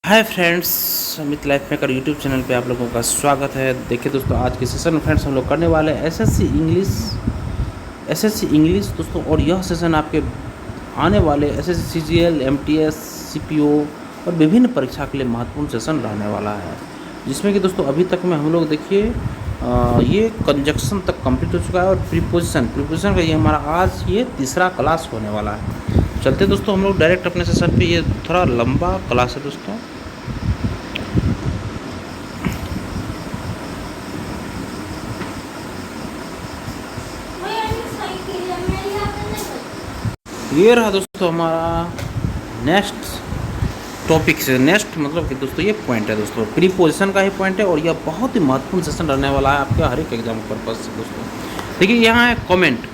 Hi friends, Amit life maker YouTube channel पे आप लोगों का स्वागत है। देखिए दोस्तों, आज के सेशन में फ्रेंड्स हम लोग करने वाले हैं एसएससी इंग्लिश दोस्तों। और यह सेशन आपके आने वाले एसएससी सीजीएल, एमटीएस, सीपीओ और विभिन्न परीक्षा के लिए महत्वपूर्ण सेशन रहने वाला है, जिसमें कि दोस्तों अभी तक में हम लोग देखिए ये कंजक्शन तक कंप्लीट हो चुका है। और प्रीपोजिशन का ये हमारा आज ये तीसरा क्लास होने वाला है। चलते दोस्तों हम लोग डायरेक्ट अपने सेशन पे। ये थोड़ा लंबा क्लास है दोस्तों। ये रहा दोस्तों हमारा नेक्स्ट टॉपिक से नेक्स्ट मतलब कि दोस्तों ये पॉइंट है दोस्तों, प्रीपोजिशन का ही पॉइंट है। और यह बहुत ही महत्वपूर्ण सेशन रहने वाला है आपके हर एक एग्जाम पर्पज से दोस्तों। देखिए यहाँ है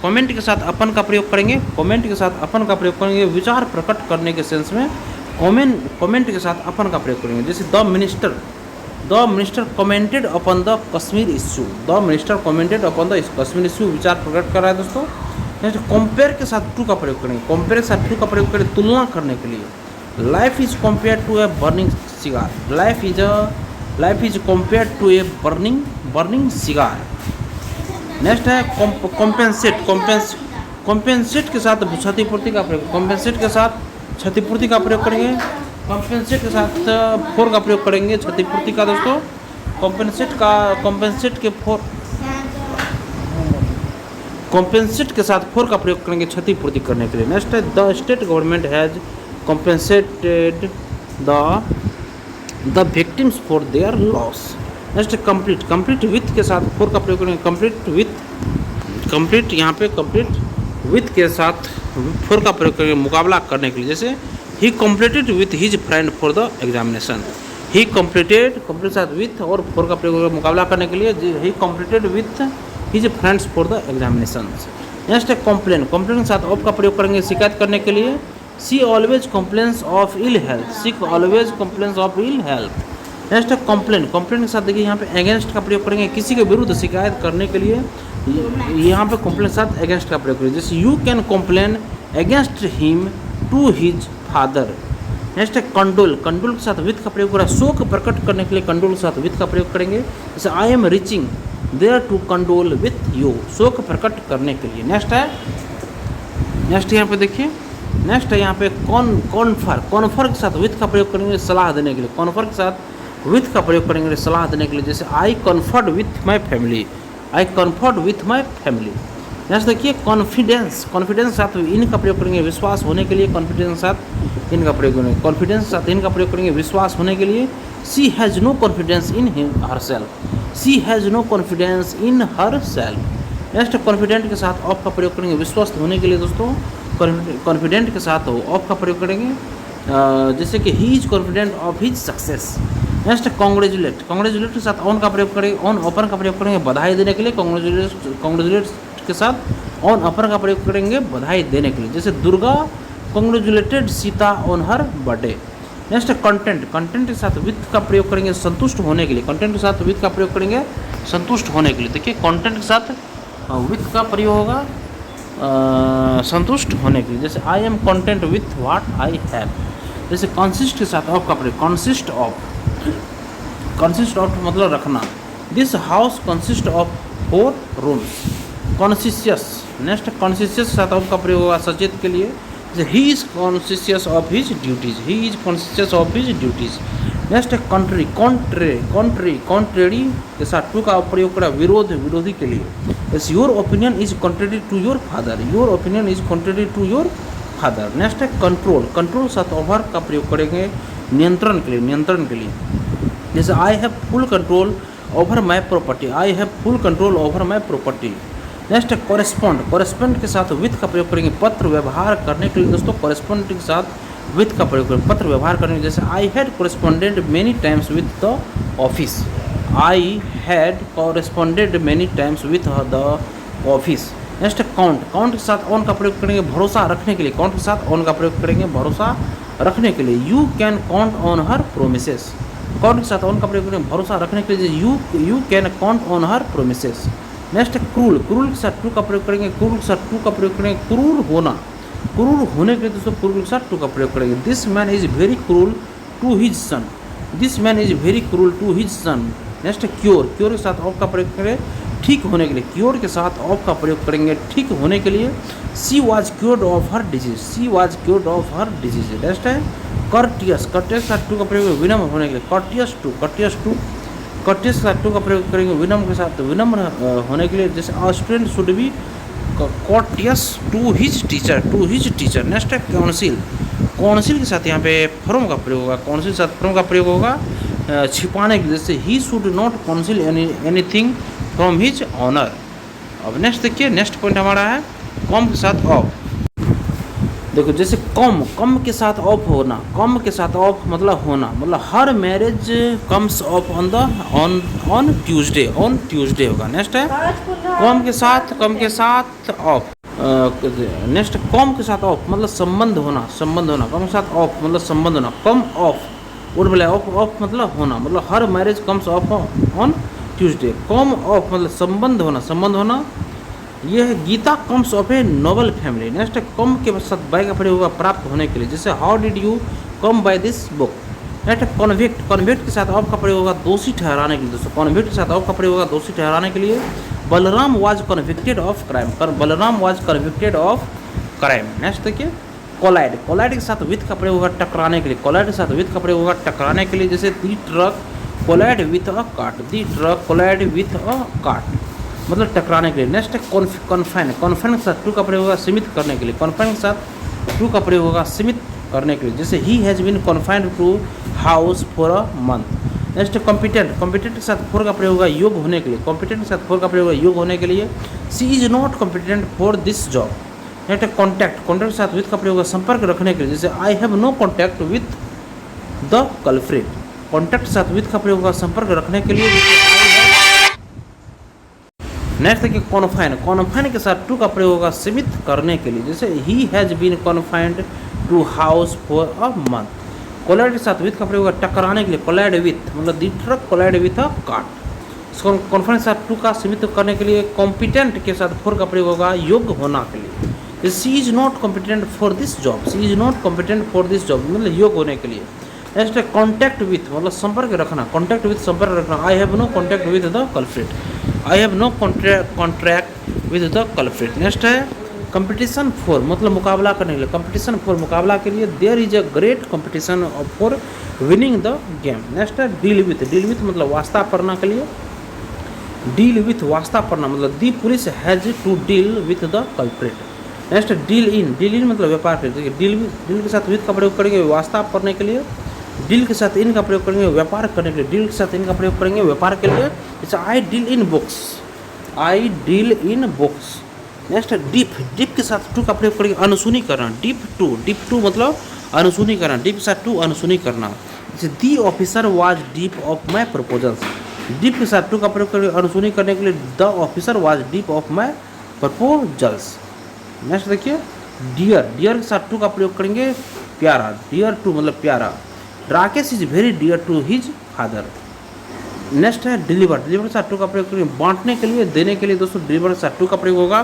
कमेंट के साथ अपन का प्रयोग करेंगे। कमेंट के साथ अपन का प्रयोग करेंगे विचार प्रकट करने के सेंस में। कमेंट के साथ अपन का प्रयोग करेंगे। जैसे the minister commented upon the Kashmir issue. The minister commented upon the Kashmir issue, विचार प्रकट कर रहा है दोस्तों। नेक्स्ट कंपेयर के साथ टू का प्रयोग करेंगे। कंपेयर के साथ टू का प्रयोग करें तुलना करने के लिए। Life is compare to a burning cigar. Life is compare to a burning cigar. Next है कॉम्पेंसेट के साथ क्षतिपूर्ति का प्रयोग। कॉम्पेंसेट के साथ क्षतिपूर्ति का प्रयोग करेंगे। कॉम्पेंसेट के साथ फोर का प्रयोग करेंगे क्षतिपूर्ति का दोस्तों। कॉम्पेंसेट के साथ फोर का प्रयोग करेंगे क्षतिपूर्ति करने के लिए। नेक्स्ट है the state government has compensated the victims for their loss. Next complete with के साथ फोर का प्रयोग करेंगे। कंप्लीट यहाँ पे कंप्लीट विथ के साथ फोर का प्रयोग करेंगे मुकाबला करने के लिए। जैसे ही completed with his friend for the examination. He completed के साथ विथ और फोर का प्रयोग करेंगे मुकाबला करने के लिए। ही completed with his friends for the examination. Next है कंप्लेन के साथ ऑफ का प्रयोग करेंगे शिकायत करने के लिए। She always complains of ill health. Next है कंप्लेन के साथ देखिए यहाँ पे अगेंस्ट का प्रयोग करेंगे किसी के विरुद्ध शिकायत करने के लिए। यहाँ पे कंप्लेन के साथ अगेंस्ट का प्रयोग करेंगे। जैसे you can complain against him to his father. Next है कंडोल के साथ विथ का प्रयोग करें शोक प्रकट करने के लिए। कंडोल के साथ विथ का प्रयोग करेंगे। जैसे I am reaching there to condole with you, शोक प्रकट करने के लिए। नेक्स्ट यहाँ पे देखिए, नेक्स्ट है यहाँ पे कॉन्फर के साथ विथ का प्रयोग करेंगे सलाह देने के लिए। कॉन्फर के साथ विथ का प्रयोग करेंगे सलाह देने के लिए। जैसे I conferred with my family. Next देखिए कॉन्फिडेंस के साथ इन का प्रयोग करेंगे विश्वास होने के लिए। कॉन्फिडेंस के साथ इन का प्रयोग करेंगे। कॉन्फिडेंस के साथ इन का प्रयोग करेंगे विश्वास होने के लिए। She has no confidence in herself. Next confident के साथ ऑफ का प्रयोग करेंगे विश्वस्त होने के लिए दोस्तों। कॉन्फिडेंट के साथ ऑफ का प्रयोग करेंगे जैसे कि he is confident of his success. Next congratulate के साथ ऑन का प्रयोग करेंगे। ऑन अपर का प्रयोग करेंगे बधाई देने के लिए। कॉन्ग्रेचुलेट के साथ ऑन अपर का प्रयोग करेंगे बधाई देने के लिए। जैसे Durga congratulated Sita on her birthday. Next content के साथ विथ का प्रयोग करेंगे संतुष्ट होने के लिए। कंटेंट के साथ विथ का प्रयोग करेंगे संतुष्ट होने के लिए। देखिए कंटेंट के साथ विथ का प्रयोग होगा संतुष्ट होने के लिए। जैसे I am content with what I have. जैसे कंसिस्ट के साथ ऑफ का प्रयोग कंसिस्ट ऑफ मतलब रखना। This house consist of 4 rooms. Conscious, next conscious के साथ ऑफ का प्रयोग होगा सचेत के लिए। He is conscious of his duties. Next है कॉन्ट्रेरी के साथ टू का प्रयोग करा विरोधी के लिए। जैसे your opinion is contrary to your father. Next है कंट्रोल के साथ ओवर का प्रयोग करेंगे नियंत्रण के लिए। जैसे I have full control over my property. Next है कॉरेस्पॉन्ड के साथ विथ का प्रयोग करेंगे पत्र व्यवहार करने के लिए दोस्तों। कॉरेस्पॉन्ड के साथ विथ का प्रयोग करेंगे पत्र व्यवहार करने के लिए। जैसे I had कॉरेस्पॉन्डेड many times with the office. Next count के साथ ऑन का प्रयोग करेंगे भरोसा रखने के लिए। काउंट के साथ ऑन का प्रयोग करेंगे भरोसा रखने के लिए। You can count on her promises. Count के साथ ऑन का प्रयोग करेंगे भरोसा रखने के लिए। You can count on her promises. Next cruel के साथ टू का प्रयोग करेंगे। क्रूर होने के लिए दोस्तों क्रूल के साथ टू का प्रयोग करेंगे। This man is very cruel to his son. This man is very cruel to his son. Next cure, cure के साथ ऑफ का प्रयोग करें ठीक होने के लिए, क्योर के साथ ऑफ का प्रयोग करेंगे ठीक होने के लिए। She was cured of her disease, she was cured of her disease. Next है कर्टियस, कर्टियस के साथ टू का प्रयोग विनम्र होने के लिए, courteous to, courteous to, courteous के साथ टू का प्रयोग करेंगे विनम्र के साथ विनम्र होने के लिए। जैसे a student should be courteous to his teacher, to his teacher. Next है काउंसिल, काउंसिल के साथ यहाँ पे फ्रॉम का प्रयोग होगा, काउंसिल के साथ फ्रॉम का प्रयोग होगा छिपाने के लिए। जैसे he should not council anything from his honour. अब नेक्स्ट देखिए, नेक्स्ट पॉइंट हमारा है कम के साथ ऑफ। देखो जैसे कम, कम के साथ ऑफ होना, कम के साथ ऑफ मतलब होना, मतलब her marriage comes off on the on Tuesday, on Tuesday होगा। नेक्स्ट है कम के साथ, कम के साथ ऑफ। नेक्स्ट कम के साथ ऑफ मतलब संबंध होना, संबंध होना। कम के साथ ऑफ मतलब संबंध होना, कम ऑफ और बोले ऑफ, ऑफ मतलब होना, मतलब her marriage comes off on Tuesday. Come of मतलब संबंध होना, संबंध होना। ये है Geeta comes of a noble family. Next come के साथ बाय का प्रयोग होगा प्राप्त होने के लिए। जैसे how did you come by this book. Next convict, convict के साथ ऑफ का प्रयोग होगा दोषी ठहराने के लिए। दोस्तों कॉन्विक्ट के साथ ऑफ का प्रयोग होगा दोषी ठहराने के लिए। Balram was convicted of crime, Balram was convicted of crime. Next देखिए कोलाइड, कोलाइड के साथ विथ का प्रयोग होगा टकराने के लिए, कोलाइड के साथ विथ का प्रयोग होगा टकराने के लिए। जैसे the truck collide with a cart, the truck collide with a cart मतलब टकराने के लिए। नेक्स्ट है कॉन्फाइन, कॉन्फाइन के साथ टू का प्रयोग होगा सीमित करने के लिए, कॉन्फाइन के साथ टू का प्रयोग होगा सीमित करने के लिए। जैसे he has been confined to house for a month. Next competent, competent के साथ फोर का प्रयोग होगा योग होने के लिए, कॉम्पिटेंट के साथ फोर का प्रयोग होगा योग होने के लिए। She is not competent for this job. Next contact, contact के साथ विथ का प्रयोग होगा संपर्क रखने के लिए। जैसे I have no contact with the culprit, contact के साथ विथ का प्रयोग होगा संपर्क रखने के लिए। नेक्स्ट देखिए कॉन्फाइन, कॉन्फाइन के साथ टू का प्रयोग होगा सीमित करने के लिए। जैसे he has been confined to house for a month. Collide के साथ विथ का प्रयोग होगा टकराने के लिए, कोलाइड विथ मतलब the truck collide with a cart. Confine के साथ टू का सीमित करने के लिए। कॉम्पिटेंट के साथ फोर का प्रयोग होगा योग्य होना के लिए। She is not competent for this job, she is not competent for this job मतलब योग्य होने के लिए। नेक्स्ट है कॉन्टैक्ट विथ मतलब संपर्क रखना, कॉन्टैक्ट विथ संपर्क रखना। I have no contact with the culprit, I have no contract with the culprit. Next है कंपटीशन फॉर मतलब मुकाबला करने के लिए, कंपटीशन फॉर मुकाबला के लिए। There is a great competition for winning the game. Next है डील विथ, डील विथ मतलब वास्ता पड़ना के लिए, डील विथ वास्ता पड़ना मतलब the police has to deal with the culprit. Next deal in, deal in मतलब व्यापार के लिए, डील के साथ विथ का प्रयोग करेंगे वास्ता पड़ने के लिए। डील के साथ इन का प्रयोग करेंगे व्यापार करने के लिए, डील के साथ इन का प्रयोग करेंगे व्यापार के लिए। जैसे I deal in books, I deal in books. Next deep, deep के साथ टू का प्रयोग करेंगे अनुसुनी करना, डीप टू मतलब अनुसुनी करना, डीप के साथ टू अनुसुनी करना। जैसे the officer was deep of my proposals, deep के साथ टू का प्रयोग करेंगे अनुसुनी करने के लिए। The officer was deep of my proposals. Next देखिए डियर, डियर के साथ टू का प्रयोग करेंगे प्यारा, डियर टू मतलब प्यारा। Rakesh is very dear to his father. Next है डिलीवर, डिलीवर के साथ टू का प्रयोग करेंगे बांटने के लिए, देने के लिए। दोस्तों डिलीवर के साथ टू का प्रयोग होगा।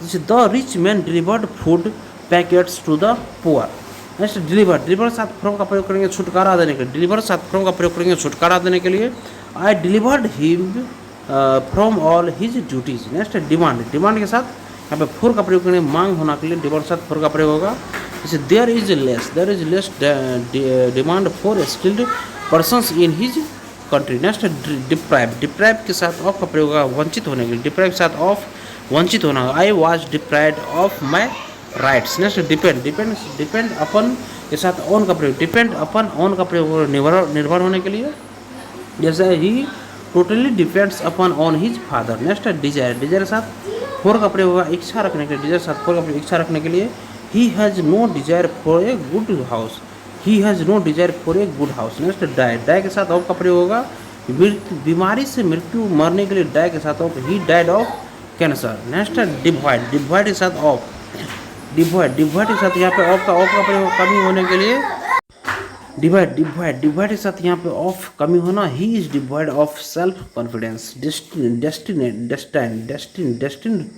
जैसे the rich man delivered food packets to the poor. Next deliver, deliver के साथ फ्रॉम का प्रयोग करेंगे छुटकारा देने के लिए, डिलीवर के साथ फ्रॉम का प्रयोग करेंगे छुटकारा देने के लिए। आई delivered him from all his duties. Next demand, demand के साथ यहाँ पे फोर का प्रयोग करेंगे मांग होना के लिए, डिमांड के साथ फोर का प्रयोग होगा। जैसे there is less demand for skilled persons in his country. Next deprive, deprive के साथ ऑफ का प्रयोग होगा वंचित होने के लिए, डिप्राइव के साथ ऑफ वंचित होना। I was deprived of my rights. Next depend, depend depend upon के साथ ऑन का प्रयोग, डिपेंड अपन ऑन का प्रयोग होगा निर्भर होने के लिए। जैसे ही टोटली डिपेंड्स अपन on his father. Next desire, desire के साथ फोर का प्रयोग होगा इच्छा रखने के लिए, डिजायर के साथ फोर का प्रयोग इच्छा रखने के लिए। He has no desire for a good house, he has no desire for a good house. Next die, die के साथ ऑफ का प्रयोग होगा बीमारी से मृत्यु मरने के लिए, डाई के साथ of he died of cancer. Next divide, divide के साथ ऑफ, डिवाइड, डिवाइड के साथ यहाँ पे ऑफ का प्रयोग कमी होने के लिए। डिवाइड, डिवाइड, डिवाइड के साथ यहाँ पे ऑफ कमी होना। He is devoid of self confidence. Destine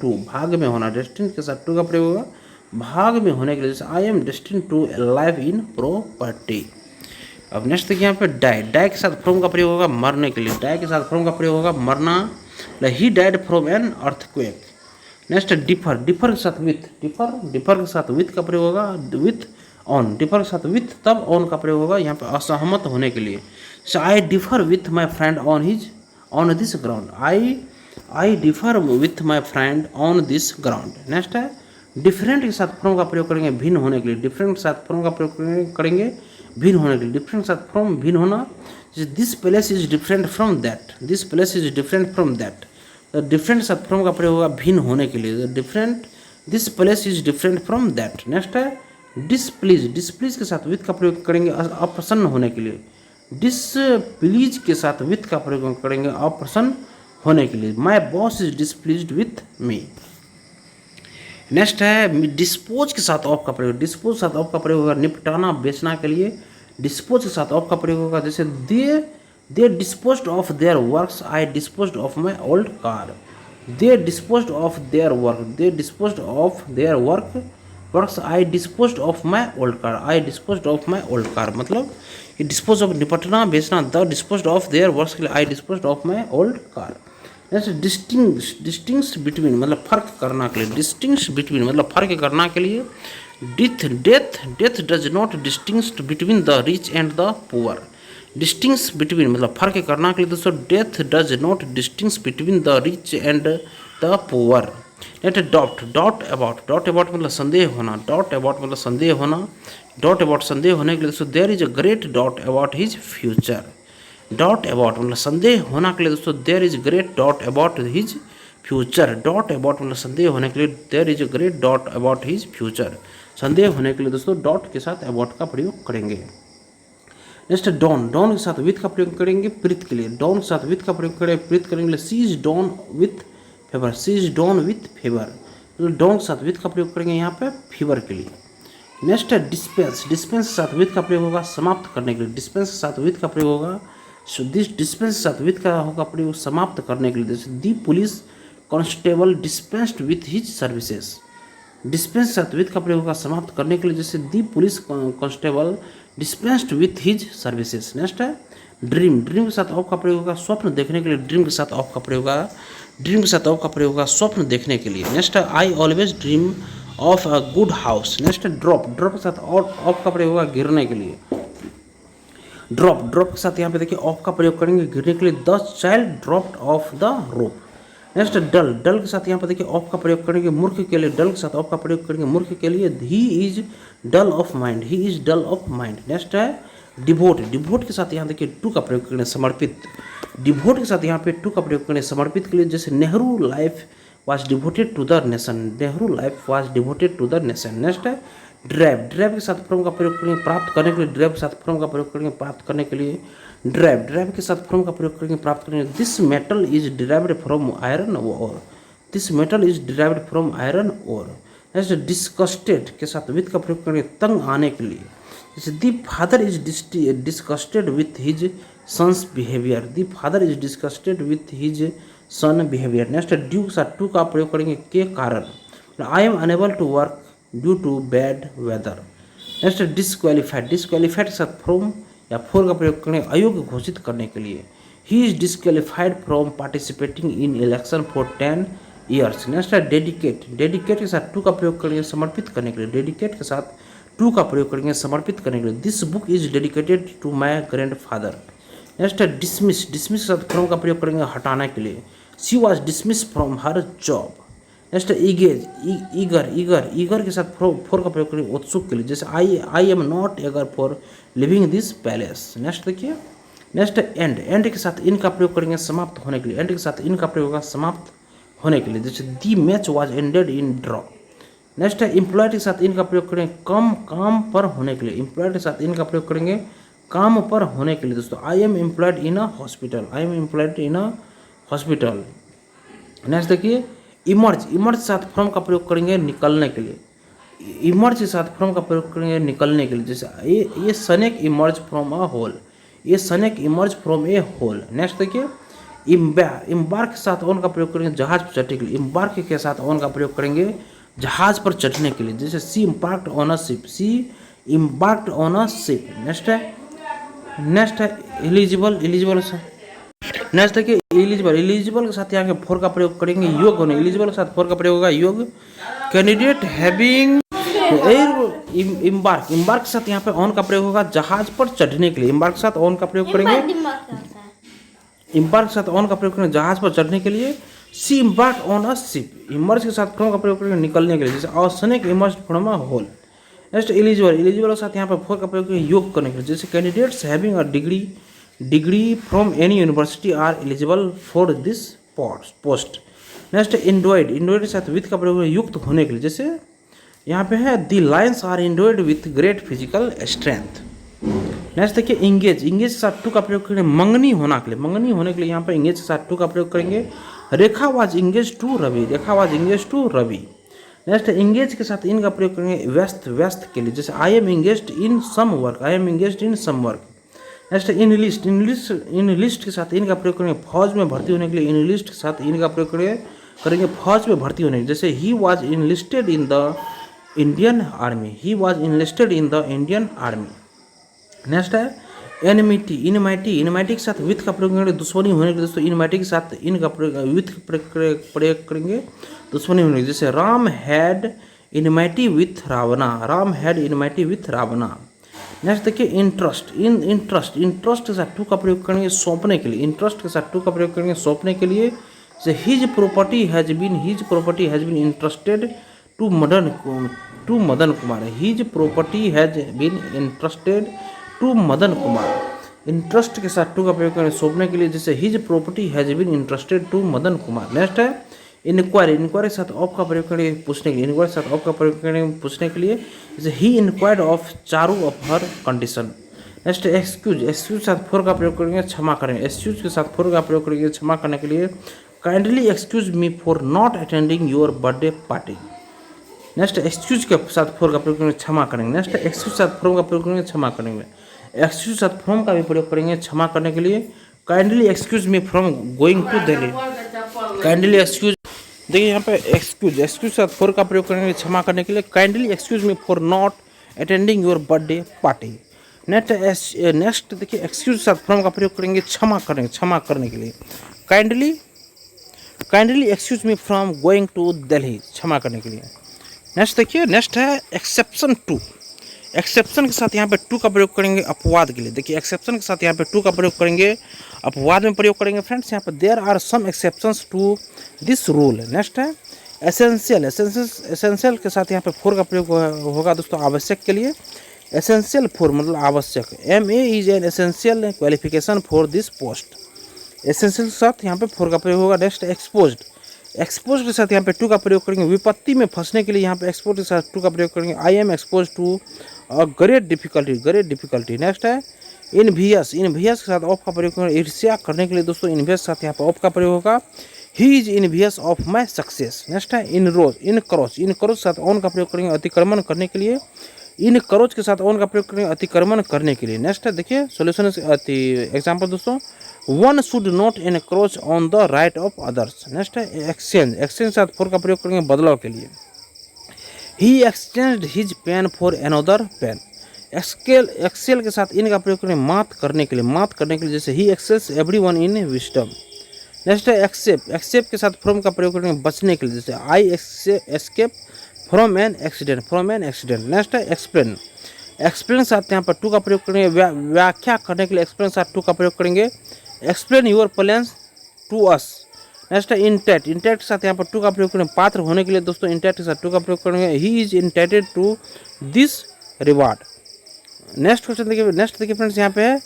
to भाग में होना, डेस्टिन के साथ टू का प्रयोग होगा भाग में होने के लिए। जैसे I am destine to live in property. अब नेक्स्ट देखिए यहाँ पे डाई, डाई के साथ फ्रॉम का प्रयोग होगा मरने के लिए, डाई के साथ फ्रॉम का प्रयोग होगा मरना, he died from an earthquake. Next differ, differ के साथ विथ, डिफर, डिफर के साथ विथ का प्रयोग होगा विथ ऑन, डिफर के साथ विथ तब ऑन का प्रयोग होगा यहाँ पे असहमत होने के लिए। So I differ with my friend on this ground, I differ with my friend on this ground. Next है डिफरेंट के साथ फ्रॉम का प्रयोग करेंगे भिन्न होने के लिए, डिफरेंट के साथ फ्रॉम का प्रयोग करेंगे भिन्न होने के लिए, डिफरेंट के साथ फ्रॉम भिन्न होना, this place is different from that, this place is different from that. Different के साथ फ्रॉम का प्रयोग होगा भिन्न होने के लिए, different, this place is different from that. Next है डिसप्लीज, डिसप्लीज के साथ विथ का प्रयोग करेंगे अप्रसन्न होने के लिए, डिसप्लीज के साथ विथ का प्रयोग करेंगे अप्रसन्न होने के लिए। My boss is displeased with me. Next है डिस्पोज के साथ ऑफ का प्रयोग, डिस्पोज के साथ ऑफ का प्रयोग होगा निपटाना बेचना के लिए, डिस्पोज के साथ ऑफ का प्रयोग होगा जैसे they disposed of their works, I disposed of my old car, they disposed of their work, they disposed of their works, I disposed of my old car, I disposed of my old car. मतलब ये dispose of निपटना बेचना, the disposed of their works के लिए I disposed of my old car. Distinguish between मतलब फर्क करना के लिए, डिस्टिंग्स बिटवीन मतलब फर्क करना के लिए, death does not distinguish between the rich and the poor, distinguish between मतलब फर्क करना के लिए दोस्तों, death does not distinguish between the rich and the poor. Next doubt about मतलब संदेह होना, डॉट अबाउट मतलब संदेह होना, डॉट अबाउट संदेह होने के लिए दोस्तों there is a great doubt about his future, doubt about मतलब संदेह होना के लिए दोस्तों there is great doubt about his future, doubt about मतलब संदेह होने के लिए there is a great doubt about his future, संदेह होने के लिए दोस्तों डॉट के साथ अबाउट का प्रयोग करेंगे। नेक्स्ट डॉन, डॉन के साथ विथ का प्रयोग करेंगे प्रीत के लिए, डॉन के साथ विथ का प्रयोग करेंगे प्रीत करेंगे, she is done with favour, she is done with favour, तो डॉन के साथ विथ का प्रयोग करेंगे यहाँ पे फीवर के लिए। नेक्स्ट है डिस्पेंस, डिस्पेंस के साथ विथ का प्रयोग होगा समाप्त करने के लिए, डिस्पेंस के साथ विथ का प्रयोग होगा, सो दिस डिस्पेंस के साथ विथ का होगा प्रयोग समाप्त करने के लिए, जैसे the police constable dispensed with his services, dispense के साथ विथ का प्रयोग होगा समाप्त करने के लिए, जैसे the police constable dispensed with his services. Next है ड्रीम, ड्रीम के साथ ऑफ का प्रयोग होगा स्वप्न देखने के लिए, ड्रीम के साथ ऑफ का प्रयोग होगा, ड्रीम के साथ ऑफ का प्रयोग होगा स्वप्न देखने के लिए। नेक्स्ट है I always dream of a good house. Next है ड्रॉप, ड्रॉप के साथ ऑफ का प्रयोग होगा गिरने के लिए, ड्रॉप, ड्रॉप के साथ यहाँ पे देखिए ऑफ का प्रयोग करेंगे गिरने के लिए, the child dropped off the rope. Next dull, dull के साथ यहाँ पे देखिए ऑफ का प्रयोग करेंगे मूर्ख के लिए, डल के साथ ऑफ का प्रयोग करेंगे मूर्ख के लिए, he is dull of mind, he is dull of mind. Next devote devote, डिवोट के साथ यहाँ देखिए टू का प्रयोग करेंगे समर्पित, डिवोट के साथ यहाँ पे टू का प्रयोग करेंगे समर्पित के लिए, जैसे Nehru life was devoted to the nation, Nehru life was devoted to the nation. Next है ड्राइव, ड्राइव के साथ फ्रॉम का प्रयोग करेंगे प्राप्त करने के लिए, ड्राइव के साथ फ्रॉम का प्रयोग करेंगे प्राप्त करने के लिए, ड्राइव, ड्राइव के साथ फ्रॉम का प्रयोग करेंगे प्राप्त करेंगे, this metal is derived from iron ore, this metal is derived from iron ore. Next disgusted के साथ विथ का प्रयोग करेंगे तंग आने के लिए, जैसे the father is disgusted with his son's behaviour, the father is disgusted with his son behaviour. Next due के साथ टू का प्रयोग करेंगे के कारण, I am unable to work due to bad weather. Next disqualified, disqualified के साथ from या फॉर का प्रयोग करेंगे अयोग्य घोषित करने के लिए, he is disqualified from participating in election for 10 years. Next है डेडिकेट, डेडिकेट के साथ टू का प्रयोग करेंगे समर्पित करने के लिए, डेडिकेट के साथ टू का प्रयोग करेंगे समर्पित करने के लिए, this book is dedicated to my grandfather. Next है डिसमिस, डिसमिस के साथ फ्रॉम का प्रयोग करेंगे हटाने के लिए, she was dismiss from her job. Next ईगेज, ईगर, ईगर, ईगर के साथ फॉर का प्रयोग करेंगे उत्सुक के लिए, जैसे I am not eager for living this palace. Next देखिए नेक्स्ट एंड, एंड के साथ इन का प्रयोग करेंगे समाप्त होने के लिए, एंड के साथ इन का प्रयोग होगा समाप्त होने के लिए, जैसे दी match was ended in draw. Next है एम्प्लॉयड के साथ इन का प्रयोग करेंगे काम पर होने के लिए, एम्प्लॉयड के साथ इन का प्रयोग करेंगे काम पर होने के लिए दोस्तों, I am employed in a hospital, I am employed in a hospital. Next देखिए इमर्ज, इमर्ज के साथ फ्रॉम का प्रयोग करेंगे निकलने के लिए, इमर्ज के साथ फ्रॉम का प्रयोग करेंगे निकलने के लिए, जैसे ये snake emerge from a hole, ये snake emerge from a hole. Next देखिए इम्बार्क के साथ ऑन का प्रयोग करेंगे जहाज पर चढ़ने के लिए, इम्बार्क के साथ ऑन का प्रयोग करेंगे जहाज पर चढ़ने के लिए, जैसे she embarked on a ship, she embarked on a ship. Next है नेक्स्ट है एलिजिबल, एलिजिबल से नेक्स्ट देखिए एलिजिबल, एलिजिबल के साथ यहाँ के फोर का प्रयोग करेंगे योग होने, एलिजिबल के साथ फोर का प्रयोग होगा योग। कैंडिडेट हैविंग इम्बार्क, इम्बार्क के साथ यहाँ पे ऑन का प्रयोग होगा जहाज पर चढ़ने के लिए, इम्बार्क के साथ ऑन का प्रयोग करेंगे, इम्बार्क के साथ ऑन का प्रयोग करेंगे जहाज पर चढ़ने के लिए। She embark on a ship, emerge के साथ फ्रॉम का प्रयोग करेंगे निकलने के लिए, जैसे a snake emerge from a hole. Next eligible, eligible के साथ यहाँ पर फोर का प्रयोग करेंगे योग करने के लिए, जैसे candidates having a degree from any university are eligible for this post. Next endowed, endowed के साथ विथ का प्रयोग युक्त होने के लिए, जैसे यहाँ पे है the lions are endowed with great physical strength. Next देखिए इंगेज, इंगेज के साथ टू का प्रयोग करेंगे मंगनी होना के लिए, मंगनी होने के लिए यहाँ पे इंगेज के साथ टू का प्रयोग करेंगे। Rekha was engage to Ravi, Rekha was engage to Ravi. Next engage के साथ इन का प्रयोग करेंगे व्यस्त, व्यस्त के लिए, जैसे I am engaged in some work, I am engaged in some work. Next enlist, enlist के साथ इन का प्रयोग करेंगे फौज में भर्ती होने के लिए, इन लिस्ट के साथ इन का प्रयोग करेंगे फौज में भर्ती होने के लिए, जैसे he was enlisted in the Indian army, he was enlisted in the Indian army. Next है एनिमिटी, इनमाइटी, इनमाइटी के साथ विथ का प्रयोग करेंगे दुश्मनी होने के लिए, दोस्तों इनमाइटी के साथ इन का विथ प्रयोग करेंगे दुश्मनी होने के लिए, जैसे Ram had enmity with Ravana, Ram had enmity with Ravana. Next देखिए इंटरेस्ट, इंटरेस्ट, इंटरेस्ट के साथ टू का प्रयोग करेंगे सौंपने के लिए, इंटरेस्ट के साथ टू का प्रयोग करेंगे सौंपने के लिए, जैसे his property has been interested to Madan Kumar, his property has been interested to Madan Kumar. Interest के साथ टू का प्रयोग करेंगे सौंपने के लिए, जैसे his property has been interested to Madan Kumar. Next है इंक्वायरी, इंक्वायरी के साथ ऑफ का प्रयोग करेंगे पूछने के लिए, इंक्वायरी के साथ ऑफ का प्रयोग करेंगे पूछने के लिए, जैसे he inquired of Charu of her condition. Next excuse, excuse के साथ फोर का प्रयोग करेंगे क्षमा करेंगे, एक्सक्यूज के साथ फोर का प्रयोग करेंगे क्षमा करने के लिए, kindly excuse me for not attending your birthday party. Next excuse के साथ फोर का प्रयोग करेंगे क्षमा करेंगे, नेक्स्ट एक्सक्यूज के साथ फ्रॉम का प्रयोग करेंगे क्षमा करेंगे, एक्सक्यूज के साथ फ्रॉम का भी प्रयोग करेंगे क्षमा करने के लिए, kindly excuse me from going to Delhi, kindly excuse. देखिए यहाँ पे एक्सक्यूज, एक्सक्यूज के साथ फोर का प्रयोग करेंगे क्षमा करने के लिए, kindly excuse me for not attending your birthday party. Next देखिए एक्सक्यूज के साथ फ्रॉम का प्रयोग करेंगे क्षमा करने के लिए, kindly excuse me from going to Delhi, क्षमा करने के लिए। नेक्स्ट देखिए नेक्स्ट है एक्सेप्शन टू, एक्सेप्शन के साथ यहाँ पे टू का प्रयोग करेंगे अपवाद के लिए, देखिए एक्सेप्शन के साथ यहाँ पे टू का प्रयोग करेंगे अपवाद में प्रयोग करेंगे फ्रेंड्स, यहाँ पे there are some exceptions to this rule. Next है एसेंशियल, एसेंशियल के साथ यहाँ पे फोर का प्रयोग होगा दोस्तों आवश्यक के लिए, एसेंशियल फोर मतलब आवश्यक, MA is an essential qualification for this post, essential के साथ यहाँ पे फोर का प्रयोग होगा। नेक्स्ट एक्सपोज्ड, एक्सपोज के साथ यहाँ पे टू का प्रयोग करेंगे विपत्ति में फंसने के लिए, यहाँ पे एक्सपोज के साथ टू का प्रयोग करेंगे, I am expose to a great difficulty, great difficulty. Next है इनवियस, इनवियस के साथ ऑफ का प्रयोग करेंगे ईर्ष्या करने के लिए, दोस्तों इनवियस के साथ यहाँ पे ऑफ का प्रयोग होगा, he is envious of my success. Next है इनरोज, इनक्रोच, इनक्रोच के साथ ऑन का प्रयोग करेंगे अतिक्रमण करने के लिए, इनक्रोच के साथ ऑन का प्रयोग करेंगे अतिक्रमण करने के लिए। नेक्स्ट है देखिए सोल्यूशन एग्जाम्पल दोस्तों, one should not encroach on the right of others. Next है एक्सचेंज, एक्सचेंज के साथ फोर का प्रयोग करेंगे बदलाव के लिए, he exchanged his pen for another pen. Excel के साथ इन का प्रयोग करेंगे मात करने के लिए, मात करने के लिए, जैसे ही एक्सेल्स एवरीवन इन विजडम। नेक्स्ट है एक्सेप्ट, एक्सेप्ट के साथ फ्रॉम का प्रयोग करेंगे बचने के लिए, जैसे I escape from an accident, from an accident. Next है एक्सप्लेन, एक्सप्लेन के साथ यहाँ पर टू का प्रयोग करेंगे व्याख्या करने के लिए, एक्सप्लेन के साथ टू का प्रयोग करेंगे, explain your plans to us. Next है इंटेट, इंटेट के साथ यहाँ पर टू का प्रयोग करेंगे पात्र होने के लिए, दोस्तों इंटेट के साथ टू का प्रयोग करेंगे, he is entitled to this reward. Next question देखिए, नेक्स्ट देखिए फ्रेंड्स यहाँ पे है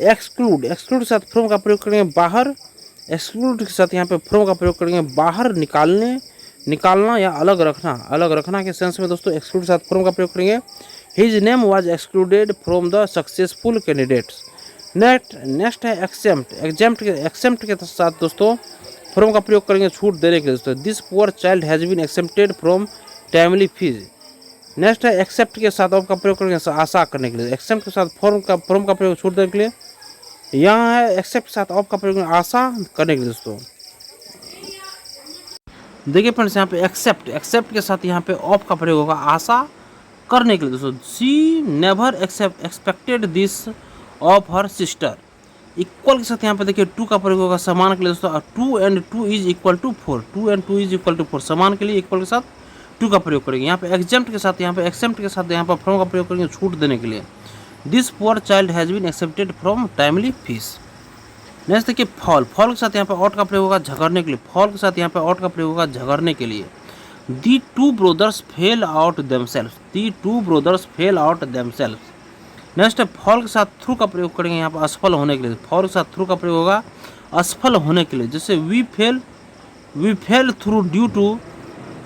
एक्सक्लूड, एक्सक्लूड के साथ फ्रॉम का प्रयोग करेंगे बाहर, एक्सक्लूड के साथ यहाँ पे फ्रॉम का प्रयोग करेंगे बाहर निकालने, निकालना या अलग रखना, अलग रखना के सेंस में दोस्तों एक्सक्लूड के साथ फ्रॉम का प्रयोग करेंगे, his name was excluded from the successful candidates. Next है एक्सेम्प्ट, एक्सेम्प्ट के साथ दोस्तों फ्रॉम का प्रयोग करेंगे छूट देने के लिए, दोस्तों this poor child has been excepted from timely fees. Next है एक्सेप्ट के साथ ऑफ का प्रयोग करेंगे आशा करने के लिए, एक्सेप्ट के साथ फ्रॉम का प्रयोग छूट देने के लिए, यहाँ है एक्सेप्ट के साथ ऑफ का प्रयोग आशा करने के लिए। दोस्तों देखिए फ्रेंड्स यहाँ पे एक्सेप्ट, एक्सेप्ट के साथ यहाँ पे ऑफ का प्रयोग होगा आशा करने के लिए, दोस्तों she never expected this of her sister. Equal के साथ यहाँ पे देखिए टू का प्रयोग होगा समान के लिए दोस्तों, 2 and 2 is equal to 4, 2 and 2 is equal to 4, समान के लिए इक्वल के साथ टू का प्रयोग करेंगे। यहाँ पे एग्जेम्प्ट के साथ, यहाँ पे एक्सेप्ट के साथ यहाँ पर फ्रॉम का प्रयोग करेंगे छूट देने के लिए। This poor child has been excepted from timely fees. Next देखिए फॉल, फॉल के साथ यहाँ पे ऑट का प्रयोग होगा झगड़ने के लिए, फॉल के साथ यहाँ पे ऑट का प्रयोग होगा झगड़ने के लिए। The two brothers fell out themselves, the two brothers fell out themselves. Next fall के साथ थ्रू का प्रयोग करेंगे यहाँ पर असफल होने के लिए, फॉल के साथ थ्रू का प्रयोग होगा असफल होने के लिए। जैसे we fail through due to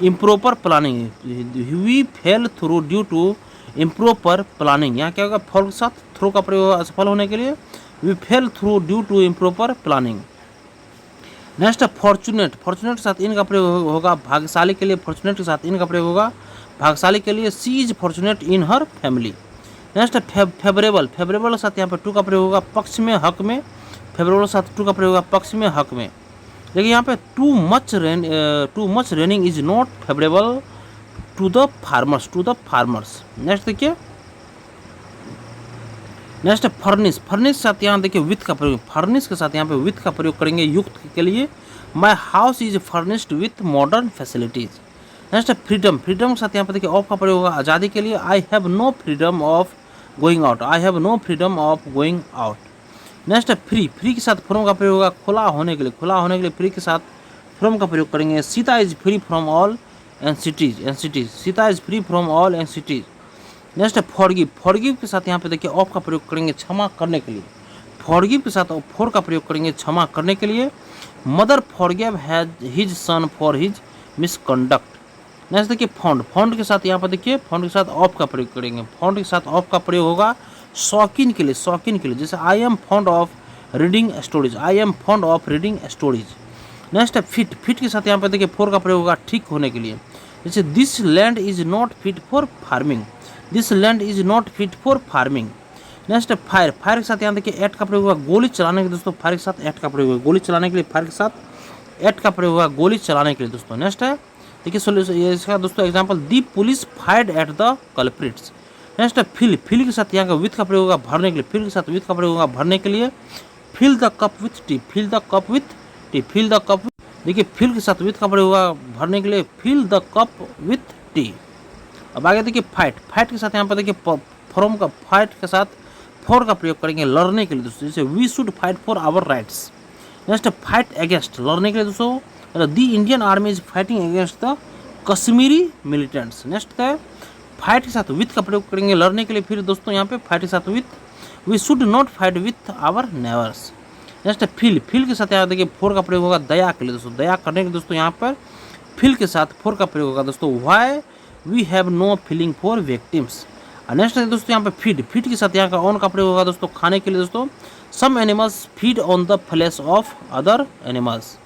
improper planning, we fail through due to improper planning. यहाँ क्या होगा फॉल के साथ थ्रू का प्रयोग होगा असफल होने के लिए, we fail through due to improper planning. Next fortunate, fortunate के साथ इन का प्रयोग होगा भाग्यशाली के लिए, फॉर्चुनेट के साथ इन का प्रयोग होगा भाग्यशाली के लिए। She is fortunate in her family. Next favourable, favourable के साथ यहाँ पर टू का प्रयोग होगा पक्ष में हक में, फेवरेबल के साथ टू का प्रयोग होगा पक्ष में हक में। लेकिन यहाँ पे too much raining is not favourable to the farmers, to the farmers. Next देखिए नेक्स्ट फर्निश, फर्निश के साथ यहाँ देखिए विथ का प्रयोग, फर्निश के साथ यहाँ पे विथ का प्रयोग करेंगे युक्त के लिए। My house is furnished with modern facilities. Next freedom, freedom के साथ यहाँ पे देखिए ऑफ का प्रयोग होगा आज़ादी के लिए। I have no freedom of going out, I have no freedom of going out. Next free, free के साथ फ्रॉम का प्रयोग होगा खुला होने के लिए, खुला होने के लिए फ्री के साथ फ्रॉम का प्रयोग करेंगे। Sita is free from all anxieties, Sita is free from all anxieties. Next forgive, forgive के साथ यहाँ पे देखिए ऑफ का प्रयोग करेंगे क्षमा करने के लिए, फॉरगिव के साथ फॉर का प्रयोग करेंगे क्षमा करने के लिए। Mother forgive has his son for his misconduct. Next देखिए फाउंड, फाउंड के साथ यहाँ पर देखिए फाउंड के साथ ऑफ का प्रयोग करेंगे, फाउंड के साथ ऑफ का प्रयोग होगा शौकीन के लिए, शौकीन के लिए। जैसे I M found of reading stories, I am found of reading stories. Next fit, fit के साथ यहाँ पर देखिए फोर का प्रयोग होगा ठीक होने के लिए। जैसे this land is not fit for farming, this land is not fit for farming. Next fire, fire के साथ यहाँ देखिए एट का प्रयोग होगा गोली चलाने के लिए दोस्तों, फायर के साथ एट का प्रयोग होगा गोली चलाने के लिए, फायर के साथ एट का प्रयोग होगा गोली चलाने के लिए दोस्तों। नेक्स्ट है देखिए सोल्यूशन, इसका दोस्तों example the police fired at the culprits. Next है फिल, फिल के साथ यहाँ का विथ का प्रयोग होगा भरने के लिए, फिल के साथ विथ का प्रयोग होगा भरने के लिए। Fill the cup with tea, fill the cup with tea, fill the cup, देखिए फिल के साथ विथ का प्रयोग होगा भरने के लिए, fill the cup with tea. अब आगे देखिए फाइट, फाइट के साथ यहाँ पर देखिए फ्रॉम का, फाइट के साथ फॉर का प्रयोग करेंगे लड़ने के लिए दोस्तों। जैसे we should fight for our rights. Next fight against, लड़ने के लिए दोस्तों the Indian army is fighting against the Kashmiri militants. Next है फाइट के साथ विथ का प्रयोग करेंगे लड़ने के लिए, फिर दोस्तों यहाँ पे फाइट के साथ with, we should not fight with our neighbours. Next feel, feel के साथ यहाँ देखिए फोर का प्रयोग होगा दया के लिए दोस्तों, दया करने के लिए दोस्तों यहाँ पर फील के साथ फोर का प्रयोग होगा दोस्तों। Why we have no feeling for victims. Next है दोस्तों यहाँ पे फीड, फीड के साथ यहाँ का ऑन का प्रयोग होगा दोस्तों खाने के लिए दोस्तों। Some animals feed on the flesh of other animals.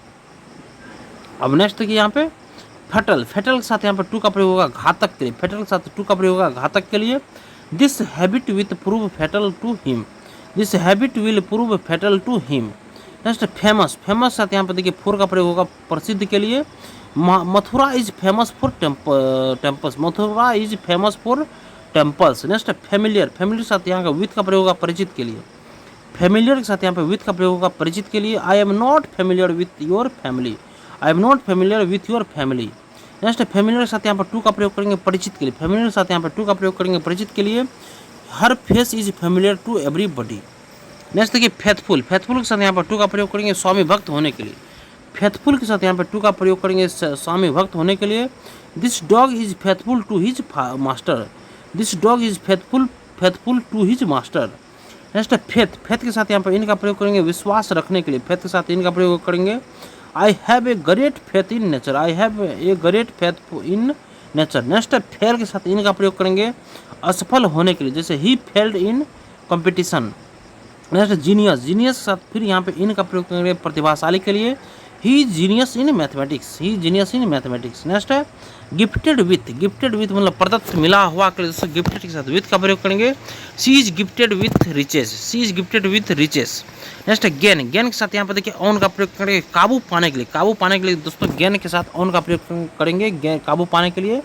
अब नेक्स्ट देखिए यहाँ पे फेटल, फेटल के साथ यहाँ पे टू का प्रयोग होगा घातक के लिए, फेटल के साथ टू का प्रयोग होगा घातक के लिए। This habit with prove fatal to him, this habit will prove fatal to him. Next famous, famous साथ यहाँ पे देखिए फोर का प्रयोग होगा प्रसिद्ध के लिए। Mathura is famous for temples, Mathura is famous for temples. Next familiar, familiar के साथ यहाँ का विथ का प्रयोग होगा परिचित के लिए, फैमिलियर के साथ यहाँ पे विथ का प्रयोग होगा परिचित के लिए। आई am not familiar with your family, I am not familiar with your family. Next familiar के साथ यहाँ पर टू का प्रयोग करेंगे परिचित के लिए, फैमिलियर के साथ यहाँ पर टू का प्रयोग करेंगे परिचित के लिए। Her face is familiar to everybody. Next देखिए फेथफुल, फेथफुल के साथ यहाँ पर टू का प्रयोग करेंगे स्वामी भक्त होने के लिए, फेथफुल के साथ यहाँ पर टू का प्रयोग करेंगे स्वामी भक्त होने के लिए। This dog is faithful to his master, this dog is faithful to his master. Next faith, faith के साथ यहाँ पर इनका प्रयोग करेंगे विश्वास रखने के लिए, फेथ के साथ इनका प्रयोग करेंगे। I have a great faith in nature, I have a great faith in nature. Next fail के साथ इनका प्रयोग करेंगे असफल होने के लिए, जैसे he failed in competition. Next genius, genius के साथ फिर यहाँ पे इनका प्रयोग करेंगे प्रतिभाशाली के लिए। He genius in mathematics, he genius in mathematics. Next है गिफ्टेड विथ, गिफ्टेड विथ मतलब प्रदत्त मिला हुआ के लिए दोस्तों गिफ्टेड के साथ विथ का प्रयोग करेंगे। She is gifted with riches, she is gifted with riches. Next है गेन, गेन के साथ यहाँ पर देखिए ऑन का प्रयोग करेंगे काबू पाने के लिए, काबू पाने के लिए दोस्तों गेन के साथ ऑन का प्रयोग करेंगे काबू पाने के लिए।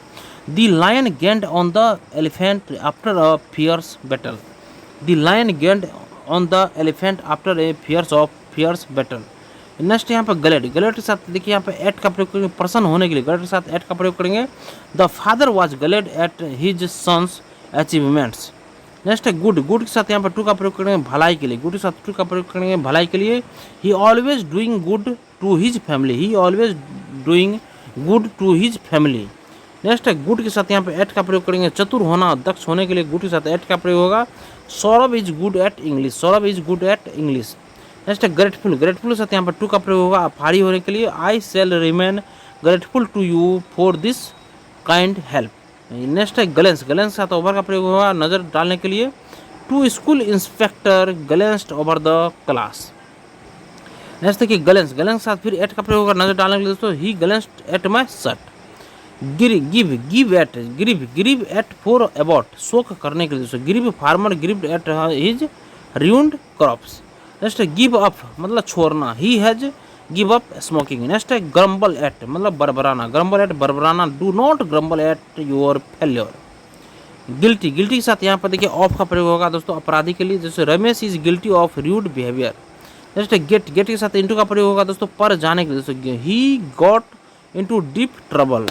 The lion gained on the elephant after a fierce battle, the lion gained on the elephant after a fierce battle. Next यहाँ पर गलेड, गलेड के साथ देखिए यहाँ पे एट का प्रयोग करेंगे, पर्सन होने के लिए गलेड के साथ एट का प्रयोग करेंगे। The father was glad at his sons achievements. Next है गुड, गुड के साथ यहाँ पर टू का प्रयोग करेंगे भलाई के लिए, गुड के साथ टू का प्रयोग करेंगे भलाई के लिए। He always doing good to his family, he always doing good to his family. Next है गुड के साथ यहाँ पे एट का प्रयोग करेंगे चतुर होना, दक्ष होने के लिए गुड के साथ एट का प्रयोग होगा। Saurabh is good at English, Saurabh is good at English. Next है ग्रेटफुल, ग्रेटफुल के साथ यहाँ पर टू का प्रयोग होगा आभारी होने के लिए। I shall remain grateful to you for this kind help. Next है गलेंस, गलेंस के साथ ओवर का प्रयोग होगा नज़र डालने के लिए। To school inspector glanced over the class. Next देखिए गलेंस, गलेंस के साथ फिर एट का प्रयोग होगा नजर डालने के लिए दोस्तों। He glanced at my shirt. Give at, grieve at for about, शोक करने के लिए दोस्तों। Grieve farmer grieved at his ruined crops. Next है गिव अप मतलब छोड़ना, he has give up smoking. Next है ग्रम्बल एट मतलब बरबराना, ग्रम्बल एट बरबराना। Do not grumble at your failure. Guilty, guilty के साथ यहाँ पर देखिए ऑफ का प्रयोग होगा दोस्तों अपराधी के लिए, जैसे Ramesh is guilty of rude behaviour. Next है गेट, गेट के साथ इंटू का प्रयोग होगा दोस्तों पर जाने के लिए दोस्तों। He got into deep trouble.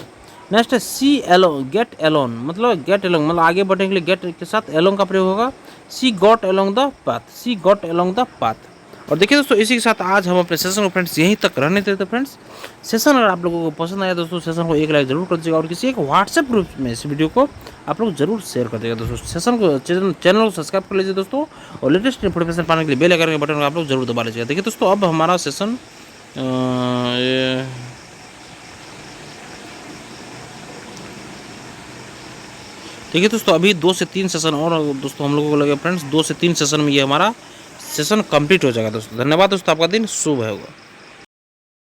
Next है सी एलोन, गेट एलोन मतलब गेट एलोंग मतलब आगे बढ़ने के लिए गेट के साथ एलोंग का प्रयोग होगा। She got along the path, she got along the path. और देखिए दोस्तों इसी के साथ आज हम अपने सेशन को फ्रेंड्स यहीं तक रहने देते फ्रेंड्स। सेशन अगर आप लोगों को पसंद आया दोस्तों, सेशन को एक लाइक जरूर कर दीजिएगा और किसी एक व्हाट्सएप ग्रुप में इस वीडियो को आप लोग जरूर शेयर कर दीजिएगा दोस्तों। सेशन को चैनल को सब्सक्राइब कर लीजिए दोस्तों और लेटेस्ट इन्फॉर्मेशन पाने के लिए बेल आइकन के बटन को आप लोग जरूर दबा लीजिएगा। देखिए दोस्तों अब हमारा सेशन ठीक है दोस्तों, अभी 2 से 3 सेशन और दोस्तों हम लोगों को लगे फ्रेंड्स 2 से 3 सेशन में ये हमारा सेशन कंप्लीट हो जाएगा दोस्तों। धन्यवाद दोस्तों, आपका दिन शुभ होगा।